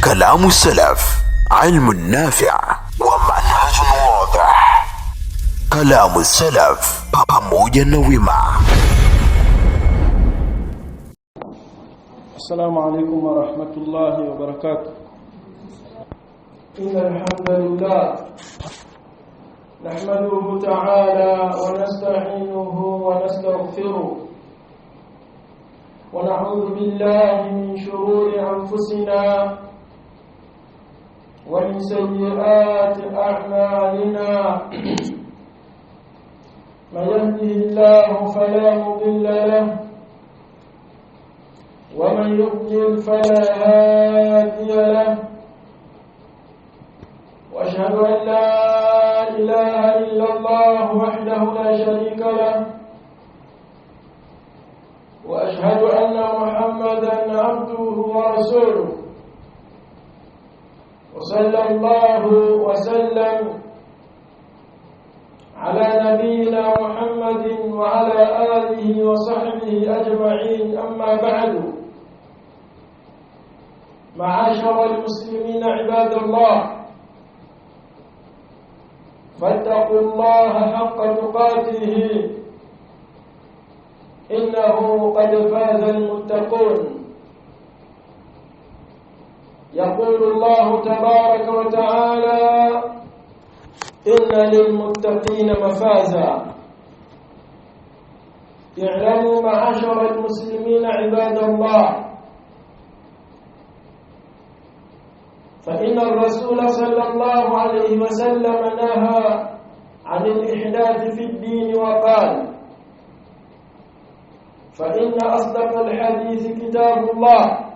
كلام السلف، علم نافع ومنهج واضح. كلام السلف pamoja na wema. السلام عليكم ورحمة الله وبركاته. إن الحمد لله نحمده تعالى ونستعينه ونستغفره ونعوذ بالله من شرور أنفسنا ومن سيئات أعمالنا. من يهده الله فلا مضل له ومن يضلل فلا هادي له. وأشهد أن لا إله إلا الله وحده لا شريك له، وأشهد أن محمدا عبده ورسوله. وصلى الله وسلم على نبينا محمد وعلى آله وصحبه أجمعين. أما بعد، معاشر المسلمين عباد الله، فاتقوا الله حق تقاته، إنه قد فاز المتقون. يقول الله تبارك وتعالى: إن للمتقين مفازا. اعلموا معاشر المسلمين عباد الله، فإن الرسول صلى الله عليه وسلم نهى عن الإحداث في الدين وقال: فإن أصدق الحديث كتاب الله،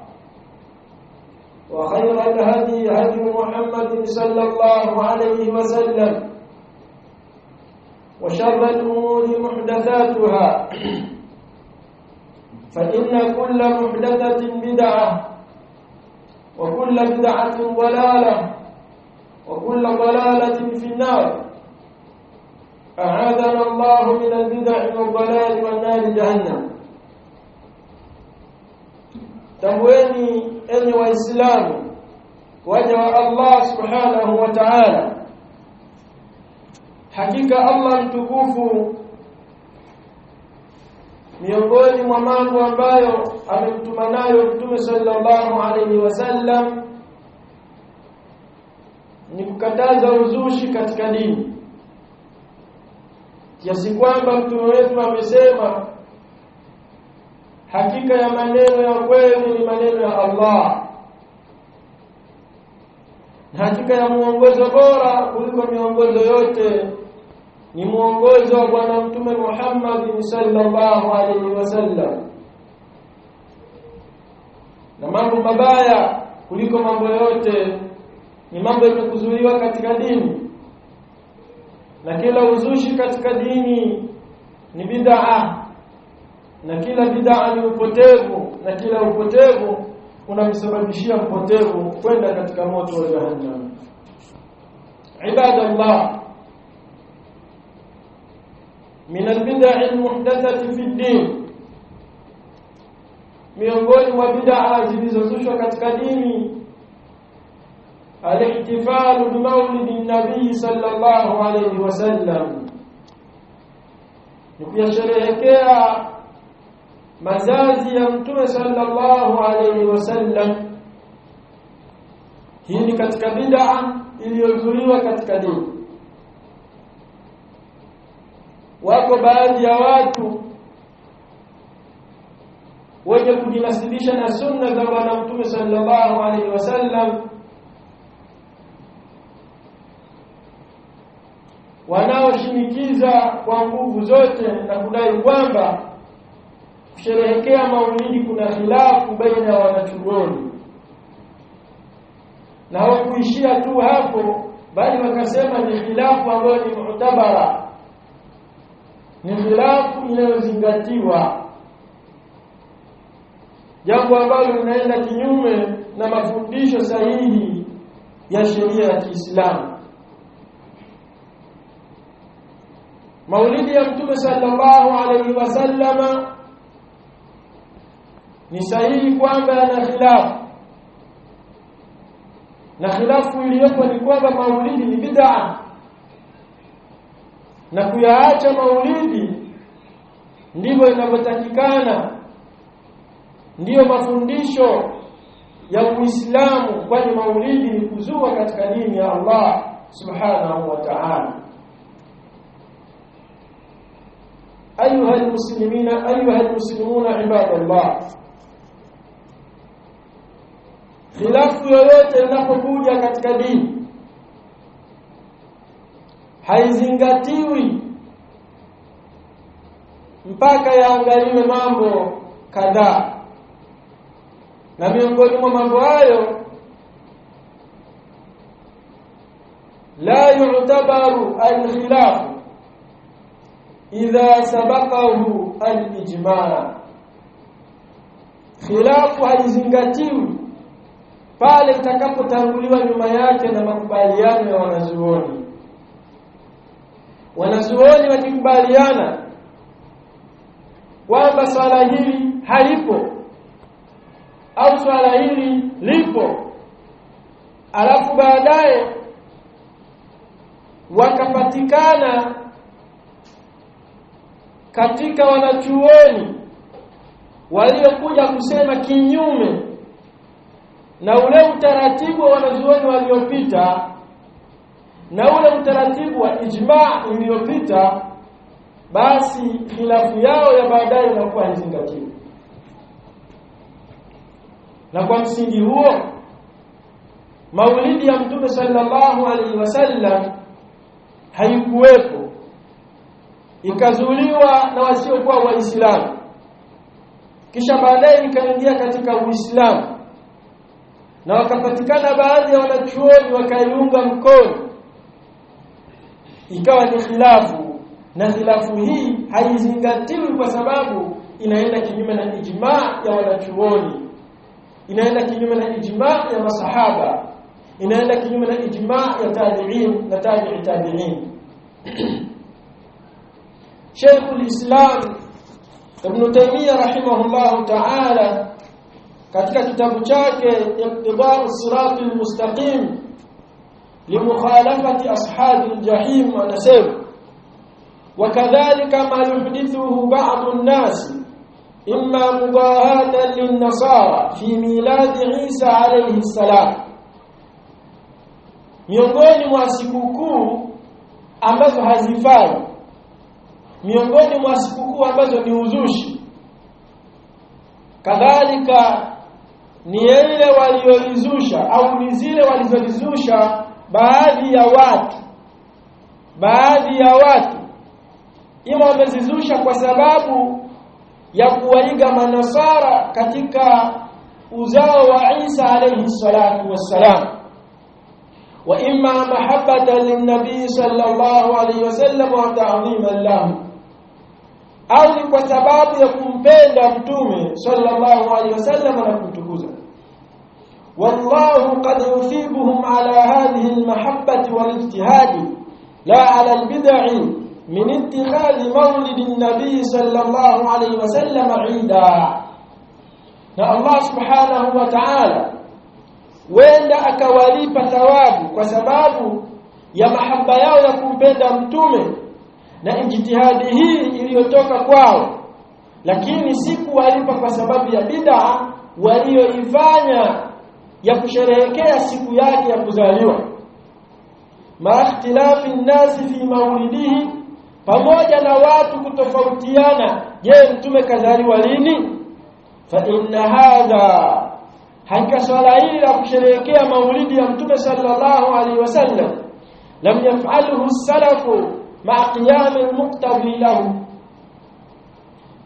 وخير الهدي هدي محمد صلى الله عليه وسلم، وشر الأمور محدثاتها، فإن كل محدثة بدعة، وكل بدعة ضلالة، وكل ضلالة في النار. أعاذنا الله من البدع والضلال والنار جهنم. Tambueni enyi Waislamu, waja wa Allah subhanahu wa ta'ala, hakika Allah mtukufu, miongoni mwa mambo ambayo amemtuma nayo Mtume sallallahu alayhi wasallam ni kukataza uzushi katika dini, kiasi kwamba Mtume wetu amesema hakika ya maneno ya kweli ni maneno ya Allah, na hakika ya muongozo bora kuliko miongozo yote ni muongozo wa Bwana Mtume Muhammad sallallahu alaihi wasallam, na mambo mabaya kuliko mambo yote ni mambo yaliyokuzuliwa katika dini, na kila uzushi katika dini ni bid'ah, na kila bid'a ni upotevu, na kila upotevu unamsababishia mpotevu kwenda katika moto wa jahannam. Ibadallah, min albid'a almuhdathati fi ad-din, miongoni mwa bid'a zilizozushwa katika dini al-ihtifalu bi maulidin nabii sallallahu alayhi wasallam, ni kuyasherehekea mazazi ya Mtume sallallahu alayhi wasallam. Hii ni katika bid'a iliyozuliwa katika dini. Wako baadhi ya watu wenye kujinasibisha na sunna za Bwana Mtume sallallahu alayhi wasallam, wanaoshinikiza kwa nguvu zote na kudai kwamba kusherehekea maulidi kuna khilafu baina ya wanachuoni, na hawakuishia tu hapo, bali wakasema ni khilafu ambayo ni mu'tabara, ni khilafu inayozingatiwa, jambo ambalo linaenda kinyume na mafundisho sahihi ya sheria ya Kiislamu. Maulidi ya Mtume sallallahu alaihi wasallama ni sahihi kwamba ana khilafu, na khilafu iliyopo ni kwamba maulidi ni bid'a, na kuyaacha maulidi ndivyo inavyotakikana, ndiyo mafundisho ya Uislamu, kwani maulidi ni kuzua katika dini ya Allah subhanahu wa ta'ala. Ayuha almuslimuna ibadallah, khilafu yoyote inapokuja katika dini haizingatiwi mpaka yaangaliwe mambo kadhaa, na miongoni mwa mambo hayo la yu'tabaru al-khilaf idha sabaqahu al-ijma'. Khilafu haizingatiwi pale itakapotanguliwa nyuma yake na makubaliano ya wanazuoni. Wanazuoni wakikubaliana kwamba swala hili halipo au swala hili lipo, alafu baadaye wakapatikana katika wanachuoni waliokuja kusema kinyume na ule utaratibu wa wanazuoni waliopita na ule utaratibu wa ijma' uliopita, basi khilafu yao ya baadaye inakuwa haizingatiwi. Na kwa msingi huo maulidi ya Mtume sallallahu alaihi wasallam haikuwepo, ikazuliwa na wasiokuwa Waislamu, kisha baadaye ikaingia katika Uislamu, na wakapatikana baadhi ya wanachuoni wakaiunga mkono, ikawa ni khilafu. Na khilafu hii haizingatiwi kwa sababu inaenda kinyume na ijma' ya wanachuoni, inaenda kinyume na ijma' ya masahaba, inaenda kinyume na ijma' ya tabi'in na tabi'i tabi'in. Sheikh al-Islam Ibn Taymiyyah rahimahullah ta'ala katika kitabu chake Iqtida'u as-siratil mustaqim limukhalafati ashabil jahim anasema, wakadhalika ma yuhdithuhu ba'd an-nas imma mubahatan lin-nasara fi milad Isa alayhi salam, miongoni mwa sikukuu ambazo hazifai, miongoni mwa sikukuu ambazo ni uzushi, kadhalika ni ile walioizusha au ni zile walizozizusha baadhi ya watu ima wamezizusha kwa sababu ya kuwaiga manasara katika uzao wa Isa alayhi salatu wassalam, wa imma mahabbatan lin-nabii sallallahu alayhi wasallam wa ta'dhiman lahu, au ni kwa sababu ya kumpenda mtume sallallahu alayhi wasallam na kumtukuza. Wallahu qad yusibuhum ala hadhihi al-mahabbati wal-ijtihadi la ala al-bid'i min ittikhadhi mawlidin nabii sallallahu alayhi wasallam 'ida. Na Allah subhanahu wa ta'ala wenda akawalipa thawabu kwa sababu ya mahaba yao ya kumpenda mtume na ijtihadi hii iliyotoka kwao, lakini si kuwalipa kwa sababu ya bid'a walioifanya ya kusherehekea siku yake ya kuzaliwa. Ma ikhtilafi an-nas fi maulidihi, pamoja na watu kutofautiana, je, mtume kazaliwa lini? Fa inna hadha, hakika swala hili la kusherehekea maulidi ya mtume sallallahu alaihi wasallam lam yaf'alhu as-salafu ma'a qiyam al-muqtadi lahu.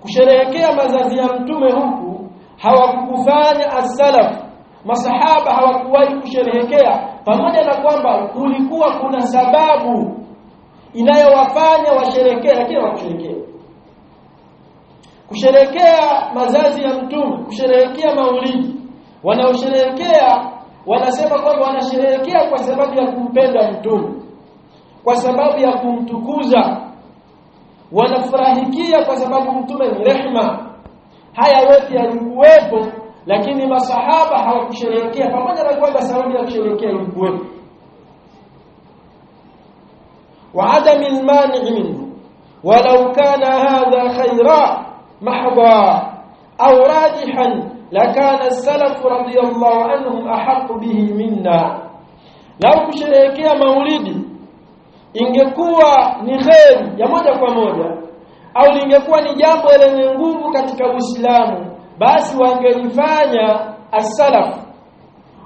Kusherehekea mazazi ya mtume huku hawakufanya as-salaf, masahaba hawakuwahi kusherehekea, pamoja na kwamba kulikuwa kuna sababu inayowafanya washerehekee, lakini hawakusherehekea. Kusherehekea mazazi ya mtume, kusherehekea maulidi, wanaosherehekea wanasema kwamba wanasherehekea kwa sababu ya kumpenda mtume, kwa sababu ya kumtukuza, wanafurahikia kwa sababu mtume ni rehema. Haya yote yalikuwepo lakini masahaba hawakusherehekea, pamoja na kwamba sababu ya kusherehekea ilikuwa وعدم المانع منه ولو كان هذا خيرا محضا أو راجحا لكان السلف رضي الله عنهم أحق به منا. لو kusherehekea maulidi ingekuwa ni kheri ya moja kwa moja au lingekuwa ni jambo lenye nguvu katika Uislamu, basi wangelifanya as-salaf,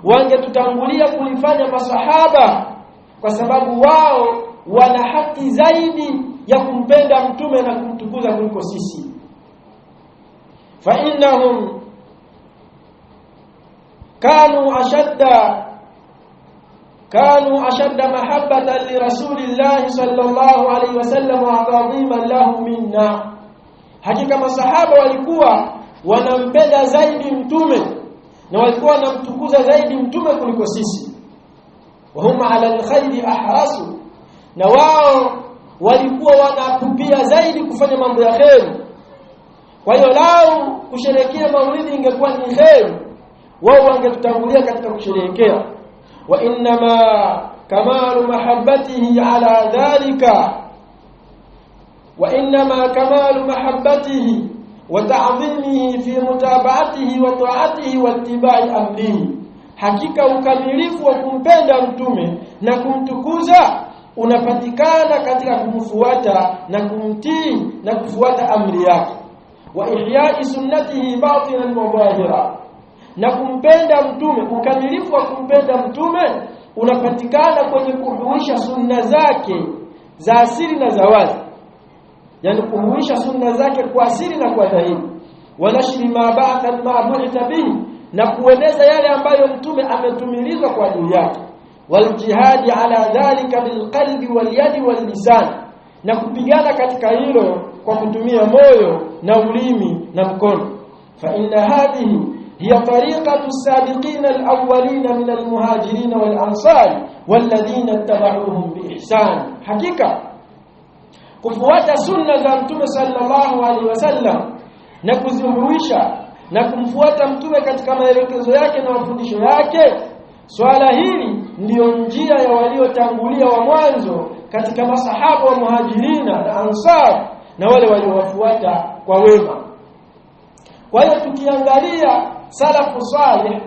wangetutangulia kulifanya masahaba, kwa sababu wao wana haki zaidi ya kumpenda mtume na kumtukuza kuliko sisi. Fa innahum kanu ashadda mahabbatan li rasulillahi sallallahu alayhi wasallam wa ta'dhiman lahu minna. Hakika masahaba walikuwa wanampenda zaidi mtume na walikuwa wanamtukuza zaidi mtume kuliko sisi. Wa hum ala alkhairi ahrasu, na wao walikuwa wanakupia zaidi kufanya mambo ya kheri. Kwa hiyo lao kusherehekea maulidi ingekuwa ni kheri, wao wangetutangulia katika kusherehekea. Wa inma kamalu mahabbatihi ala dhalika, wa inma kamalu mahabbatihi wa ta'dhimihi fi mutaba'atihi wa ta'atihi wa ittiba'i amrihi. Hakika ukamilifu wa kumpenda mtume na kumtukuza unapatikana katika kumfuata na kumtii na kufuata amri yake. Wa ihya'i sunnatihi batinan wa dhahira, na kumpenda mtume, ukamilifu wa kumpenda mtume unapatikana kwenye kuhuisha sunna zake za asili na za wazi, yani kuhuisha sunna zake kwa asili na kwa dhahiri. Wa nashri ma ba'atha ma'bu'ita bihi, na kueneza yale ambayo mtume ametumilizwa kwa ajili yake. Waljihadi ala dhalika bilqalbi walyadi wallisan, na kupigana katika hilo kwa kutumia moyo na ulimi na mkono. Fa inna hadhihi hiya tariqatu as-sabiqin al-awwalin min al-muhajirin wal-ansar walladhina ittaba'uuhum biihsan. Hakika kufuata sunna za mtume sallallahu alaihi wasallam na kuzihuisha na kumfuata mtume katika maelekezo yake na mafundisho yake, swala hili ndiyo njia ya waliotangulia wa mwanzo katika masahaba wa muhajirina na ansar na wale waliowafuata kwa wema. Kwa hiyo tukiangalia salafu salih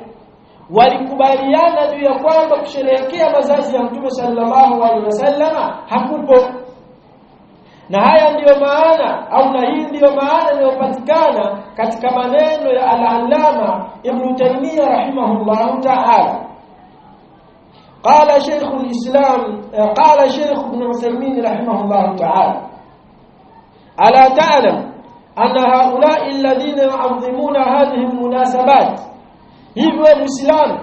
walikubaliana juu ya kwamba kusherehekea mazazi ya mtume sallallahu alaihi wasallam hakupo. Na haya ndiyo maana au na hii ndiyo maana inayopatikana katika maneno ya al-Allama Ibn Taymiyyah rahimahullah ta'ala. قال شيخ الإسلام قال شيخ ابن عثيمين رحمه الله تعالى: ألا تعلم أن هؤلاء الذين يعظمون هذه المناسبات، hivyo Muislamu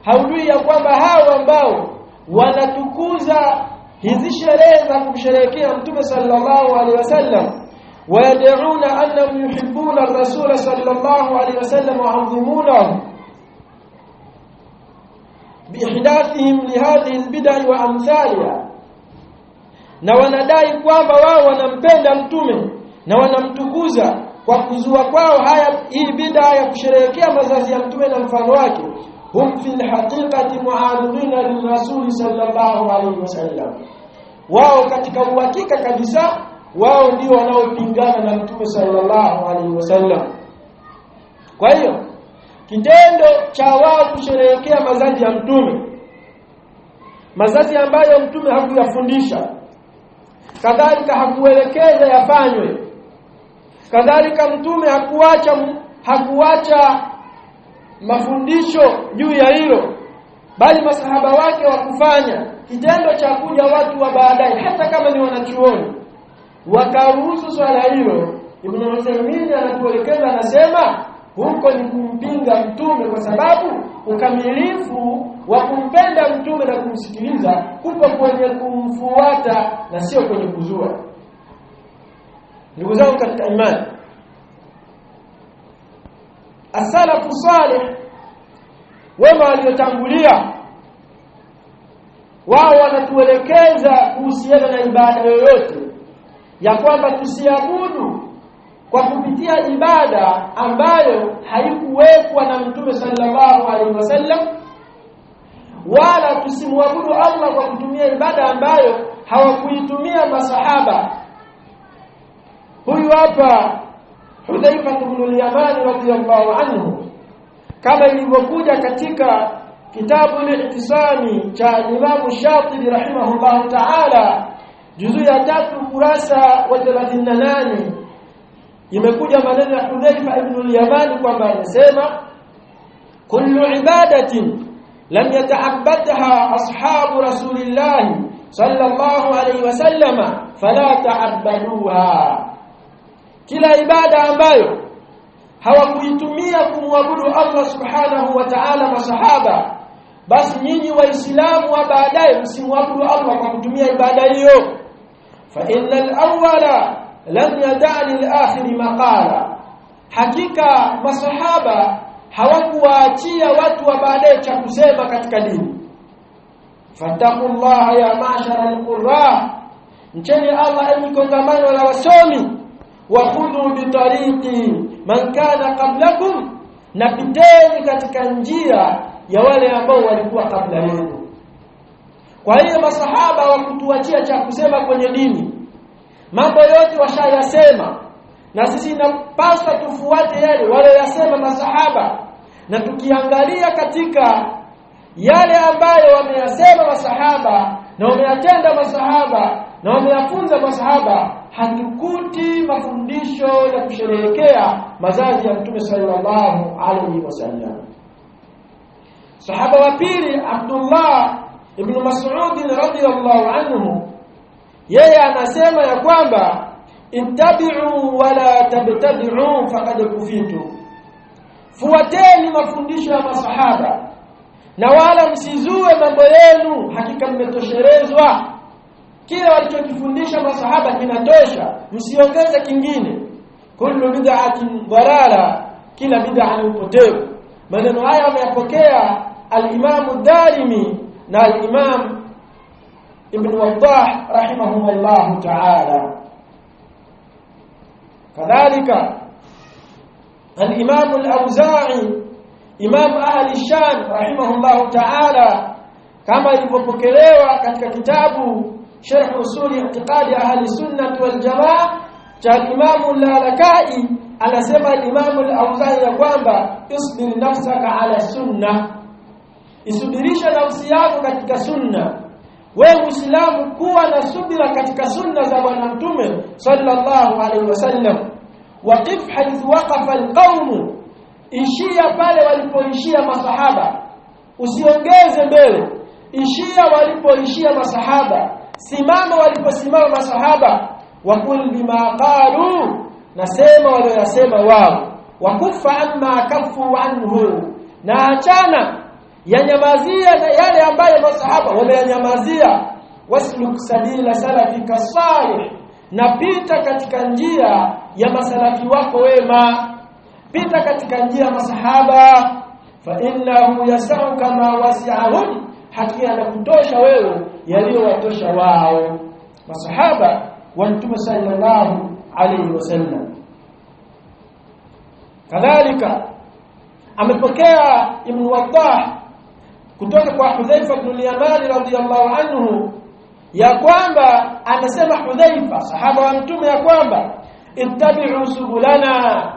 haujui ya kwamba hao ambao wanatukuza hizi sherehe za kumsherehekea mtume sallallahu alaihi wasallam, wayad'una annahum yuhibbuna ar-rasul sallallahu alaihi wasallam wa yu'azzimunahu biihdathihim lihadhihi albid'a wa amthaliha, na wanadai kwamba wao wanampenda mtume na wanamtukuza kwa kuzua kwao hii bid'a ya kusherehekea mazazi ya mtume na mfano wake. Hum fil haqiqati mu'aridina lirrasul sallallahu alayhi wasallam, wao katika uhakika kabisa wao ndio wanaopingana na mtume sallallahu alayhi wasallam. Kwa hiyo kitendo cha wao kusherehekea mazazi ya mtume, mazazi ambayo mtume hakuyafundisha, kadhalika hakuelekeza yafanywe, kadhalika mtume hakuacha mafundisho juu ya hilo, bali masahaba wake wakufanya, kitendo cha kuja watu wa baadaye hata kama ni wanachuoni wakaruhusu swala hilo, Ibn Uthaymeen anatuelekeza, anasema huko ni kumpinga mtume, kwa sababu ukamilifu wa kumpenda mtume na kumsikiliza kupo kwenye kumfuata na sio kwenye kuzua. Ndugu zangu katika imani, as-salafu salih, wema waliotangulia, wao wanatuelekeza kuhusiana na ibada yoyote ya kwamba tusiabudu kwa kupitia ibada ambayo haikuwekwa na Mtume sallallahu alaihi wasallam, wala tusimwabudu Allah kwa kutumia ibada ambayo hawakuitumia masahaba. Huyu hapa Hudhaifa ibn al-Yaman radhiyallahu anhu, kama ilivyokuja katika kitabu al-Ihtisami cha Imam Shatibi rahimahullah ta'ala, juzu ya 3 kurasa wa 38, imekuja maneno ya Hudhaifa ibn al-Yaman kwamba anasema kullu ibadatin lam yata'abbadha ashabu rasulillah sallallahu alayhi wasallam fala ta'abbaduha, kila ibada ambayo hawakuitumia kumwabudu Allah subhanahu wa ta'ala masahaba, basi nyinyi waislamu wa baadaye msimwabudu Allah kwa kutumia ibada hiyo. Fa innal awwala lam yada' lil akhir maqala, hakika masahaba hawakuwaachia watu wa baadaye cha kusema katika dini. Fattaqullaha ya ma'shara al-qurra, mcheni Allah enyi kongamano la wasomi. Wa khudhu bi tariqi man kana qablakum, na piteni katika njia ya wale ambao walikuwa kabla yenu. Kwa hiyo masahaba hawakutuachia cha kusema kwenye dini, mambo yote washayasema, na sisi inapaswa tufuate yale waliyosema masahaba. Na tukiangalia katika yale ambayo wameyasema masahaba na wameyatenda masahaba na wameyafunza masahaba, hatukuti mafundisho ya kusherehekea mazazi ya Mtume sallallahu alaihi wasallam. Sahaba wa pili Abdullah ibn Mas'ud radhiyallahu anhu, yeye anasema ya kwamba ittabi'u wala tabtadi'u faqad kufitu, fuateni mafundisho ya masahaba na wala msizue mambo yenu, hakika mmetosherezwa. Kila walichokifundisha masahaba kinatosha, msiongeze kingine. Kullu bid'atin dalala, kila bid'a ni upotevu. Maneno haya ameyapokea al-Imam ad-Darimi na al-Imam Ibn Waddah rahimahumullah ta'ala. Kadhalika al-Imam al-Awza'i Imam ahli Sham rahimahullah ta'ala, kama ilipokelewa katika kitabu Sharh Usul I'tiqad Ahli Sunnah wal Jamaa cha Imam al-Lalakai, anasema Imam al-Awza'i ya kwamba isbir nafsaka ala sunnah, isubirisha nafsi yako katika sunna. Wewe Muislamu, kuwa na subira katika sunna za Bwana Mtume sallallahu alaihi wasallam. Waqif haythu waqafa al-qaum, ishia pale walipoishia masahaba, usiongeze mbele. Ishia walipoishia masahaba, simama waliposimama masahaba. Wakul bima qalu, nasema waliyosema wao. Wakufa amma kafu anhu, na achana yanyamazia yale ambayo masahaba wameyanyamazia. Wasluk sabila salafika salih, na pita katika njia ya masalafi wako wema, pita katika njia masahaba. Fa innahu yasau kama wasi'ahum, hakika na kutosha wewe yaliyowatosha wao masahaba wa Mtume sallallahu alayhi wasallam. Kadhalika amepokea Ibn Waddah kutoka kwa Hudhaifa ibn al-Yaman radhiyallahu anhu ya kwamba anasema Hudhaifa sahaba wa Mtume ya kwamba ittabi'u subulana,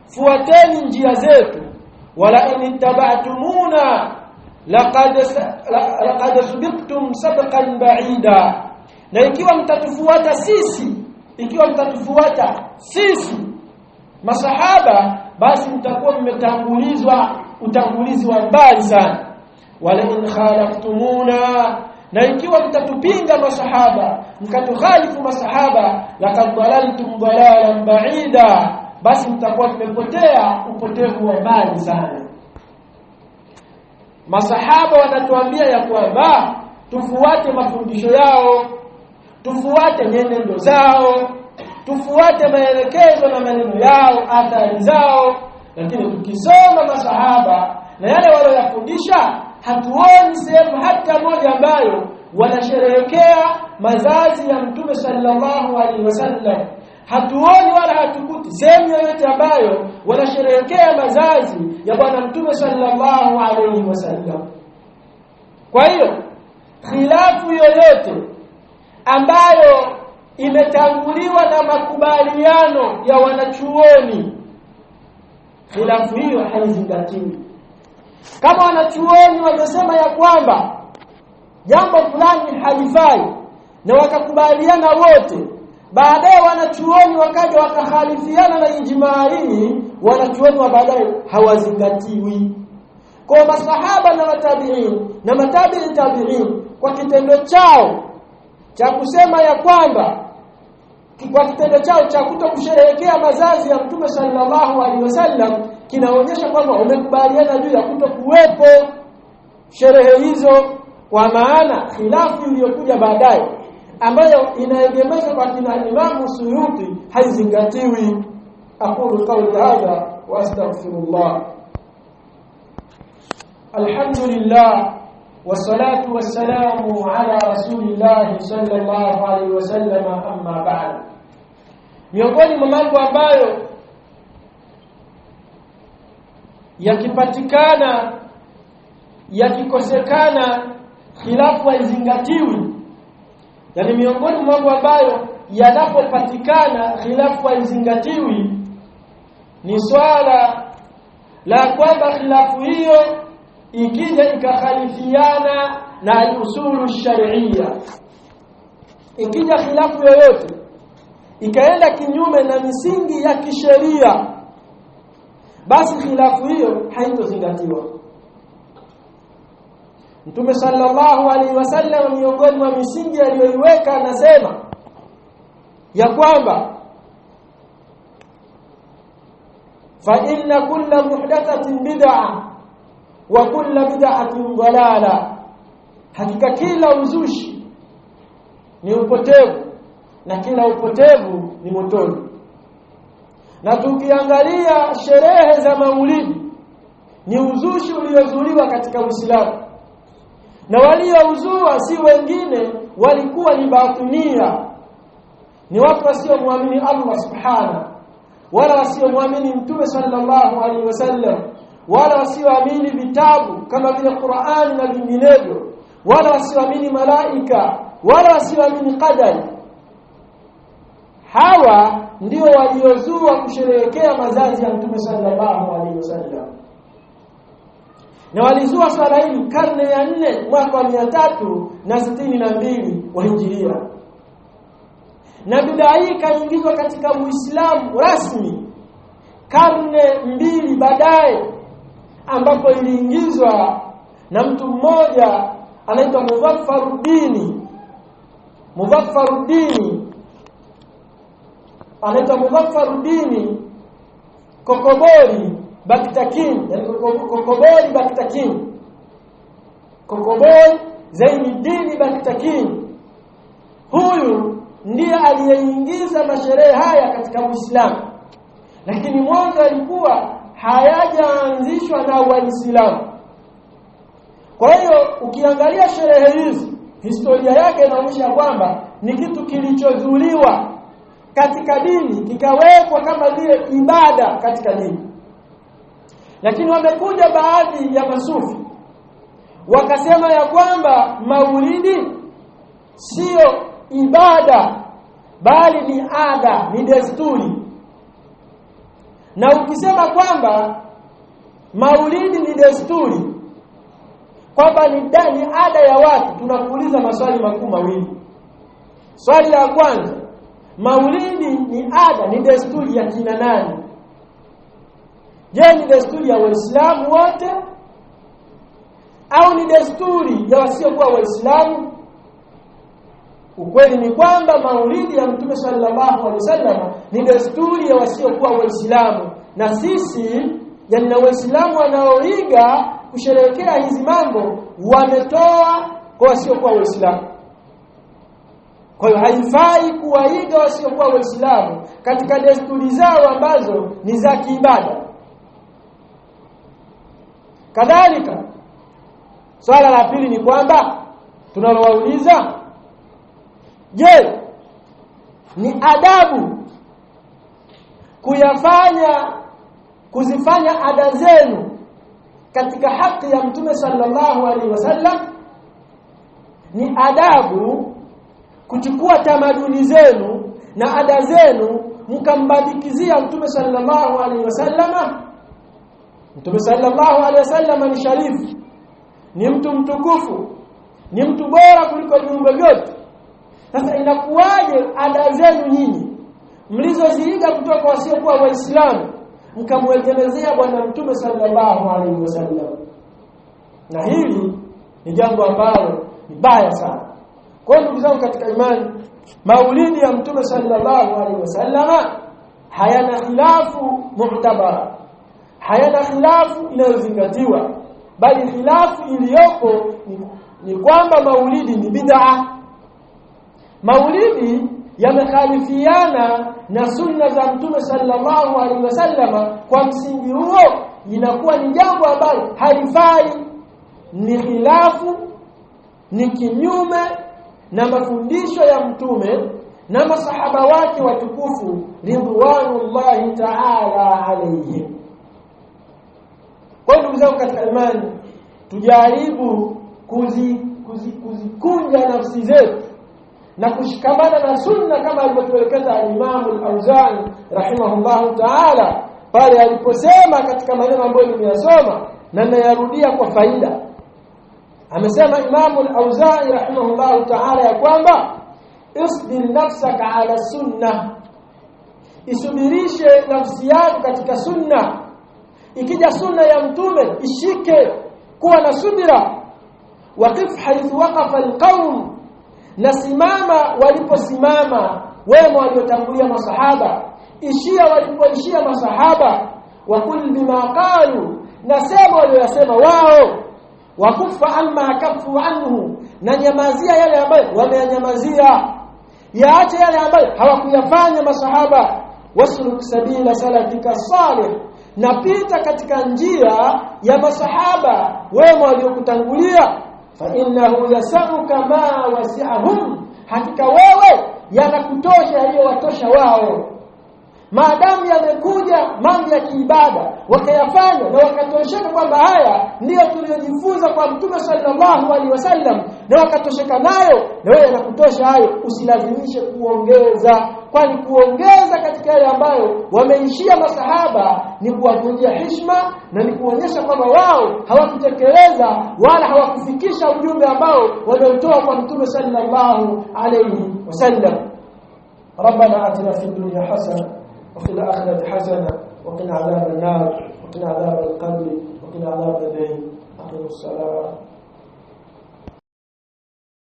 fuateni njia zetu. Wala in ittaba'tumuna laqad subqtum sabqan ba'ida, na ikiwa mtatufuata sisi masahaba, basi mtakuwa mmetangulizwa utangulizi wa mbali sana. Wala in khalaftumuna, na ikiwa mtatupinga masahaba, mkatukhalifu masahaba, laqad dalaltum dalalan ba'ida, basi mtakuwa mmepotea upotevu wa mbali sana. Masahaba wanatuambia ya kwamba tufuate mafundisho yao, tufuate nyenendo zao, tufuate maelekezo na maneno yao, athari zao. Lakini tukisoma masahaba na yale waliyofundisha, hatuoni sehemu hata moja ambayo wanasherehekea mazazi ya Mtume sallallahu alaihi wasallam. hatuoni wala hatukuti sehemu yoyote ambayo wanasherehekea mazazi ya bwana mtume sallallahu alayhi wasallam. Kwa hiyo khilafu yoyote ambayo imetanguliwa na makubaliano ya wanachuoni, khilafu hiyo haizingatiwi. Kama wanachuoni wamesema ya kwamba jambo fulani halifai na wakakubaliana wote, baadaye wanachuoni wakaja wakahalifiana na ijmaa hii, wanachuoni wa baadaye hawazingatiwi. Kwa masahaba na matabi'in na matabi'i tabi'in, kwa kitendo chao cha kusema ya kwamba, kwa kitendo chao cha kutokusherehekea mazazi ya mtume sallallahu alaihi wasallam, kinaonyesha kwamba wamekubaliana juu ya kutokuwepo sherehe hizo. Kwa maana khilafu iliyokuja baadaye ambayo inaegemezwa kwa kina Imam Suyuti haizingatiwi. Aqulu qawli hadha wa astaghfirullah. Alhamdulillah wassalatu wassalamu ala rasulillah sallallahu alaihi wasallam, amma ba'd. Miongoni mwa mambo ambayo yakipatikana yakikosekana khilafu haizingatiwi, yani miongoni mwa mambo ambayo yanapopatikana khilafu haizingatiwi ni swala la kwamba khilafu hiyo ikija ikakhalifiana na al-usulu shar'iyya. Ikija khilafu yoyote ikaenda kinyume na misingi ya kisheria, basi khilafu hiyo haitozingatiwa. Mtume sallallahu alaihi wasallam miongoni mwa misingi aliyoiweka anasema ya kwamba fa inna kulla muhdathatin bid'ah wa kulla bid'atin dalala, hakika kila uzushi ni upotevu na kila upotevu ni motoni. Na tukiangalia sherehe za maulidi ni uzushi uliozuliwa katika Uislamu, na waliouzua si wengine, walikuwa ni batinia, ni watu wasiomwamini Allah subhanahu, wala wasiomwamini mtume sallallahu alaihi wasallam, wala wasioamini vitabu kama vile Qur'ani na vinginevyo, wala wasioamini malaika, wala wasioamini qadari. Hawa ndio waliozua kusherehekea mazazi ya mtume sallallahu alaihi wasallam, na walizua swala hili karne ya 4 mwaka wa 362 wa Hijiria. Na bid'a hii kaingizwa katika Uislamu rasmi karne 2 baadaye, ambapo iliingizwa na mtu mmoja anaitwa Mudhaffaruddin Kokobori Baktakin, yani Kokobori Baktakin, Kokobori Zainuddin Baktakin. Huyu ndiye aliyeingiza masherehe haya katika Uislamu, lakini mwanzo alikuwa hayajaanzishwa na Waislamu. Kwa hiyo ukiangalia sherehe hizi, historia yake inaonyesha kwamba ni kitu kilichozuliwa katika dini, kikawekwa kama vile ibada katika dini. Lakini wamekuja baadhi ya masufi wakasema ya kwamba maulidi sio ibada bali ni ada, ni desturi. Na ukisema kwamba maulidi ni desturi, kwamba ni ada ya watu, tunakuuliza maswali makuu mawili. Swali la kwanza, maulidi ni ada, ni desturi ya kina nani? Je, ni desturi ya Waislamu wote au ni desturi ya wasiokuwa Waislamu? Ukweli ni kwamba maulidi ya Mtume sallallahu alaihi wasallam ni desturi ya wasiokuwa Waislamu, na sisi yani na Waislamu wanaoiga kusherehekea hizi mambo wametoa kwa wasiokuwa Waislamu. Kwa hiyo haifai kuwaiga wasiokuwa Waislamu katika desturi zao ambazo ni za kiibada. Kadhalika swala la pili ni kwamba tunalowauliza, je, ni adabu kuzifanya ada zenu katika haki ya Mtume sallallahu alaihi wasallam, ni adabu kuchukua tamaduni zenu na ada zenu mkambadikizia Mtume sallallahu alaihi wasallam. Mtume sallallahu alaihi wasallam ni sharifu, ni mtu mtukufu, ni mtu bora kuliko viumbe vyote. Sasa inakuwaje ada zenu nyinyi mlizoziiga kutoka kwa wasiokuwa Waislamu mkamwegemezea bwana Mtume sallallahu alaihi wasallam? Na hili ni jambo ambalo ni baya sana. Kwa hiyo ndugu zangu katika imani, maulidi ya Mtume sallallahu alaihi wasallam hayana khilafu mu'tabara, hayana khilafu inayozingatiwa, bali khilafu iliyopo ni kwamba maulidi ni bid'a. Maulidi yamekhalifiana na sunna za Mtume sallallahu alaihi wasallam. Kwa msingi huo inakuwa ni jambo ambalo halifai, ni khilafu, ni kinyume na mafundisho ya Mtume na masahaba wake watukufu ridwanullahi ta'ala alayhim. Kwa ndugu zangu katika imani, tujaribu kuzikunja nafsi zetu na kushikamana na sunna kama alivyotuelekeza Imam al-Auza'i rahimahullahu ta'ala pale aliposema katika maneno ambayo nimeyasoma na nayarudia kwa faida. Amesema Imam al-Auza'i rahimahullahu ta'ala ya kwamba isbir nafsaka ala sunnah, isubirishe nafsi yako katika sunna. Ikija sunna ya Mtume ishike, kuwa na subira. Waqif haythu waqafa alqawm, nasimama waliposimama wema waliotangulia masahaba, ishia walipoishia masahaba. Wakul bima qalu, nasema waliyosema wao. Wakufa amma kafu anhu, na nyamazia yale ambayo wameyanyamazia, yaache yale ambayo hawakuyafanya masahaba. Wasluk sabila salafika salih, na pita katika njia ya masahaba wema waliokutangulia. Fa innahu yasauka ma wasi'ahum, hakika wewe yanakutosha yaliyowatosha wao. Maadamu yamekuja mambo ya kiibada wakayafanya na wakatosheka kwamba haya ndiyo tuliyojifunza kwa Mtume sallallahu alaihi wasallam, na wakatosheka nayo, na wewe yanakutosha hayo, usilazimishe kuongeza. Kwani kuongeza katika yale ambayo wameishia masahaba ni kuwavunjia heshima na ni kuonyesha kwamba wao hawakutekeleza wala hawakufikisha ujumbe ambao waliotoa kwa Mtume sallallahu alaihi wasallam. Rabbana atina fid dunya hasana وفي الآخرة حسنة وقنا عذاب النار وقنا عذاب القبر وقنا عذاب الدين. أقيموا الصلاة.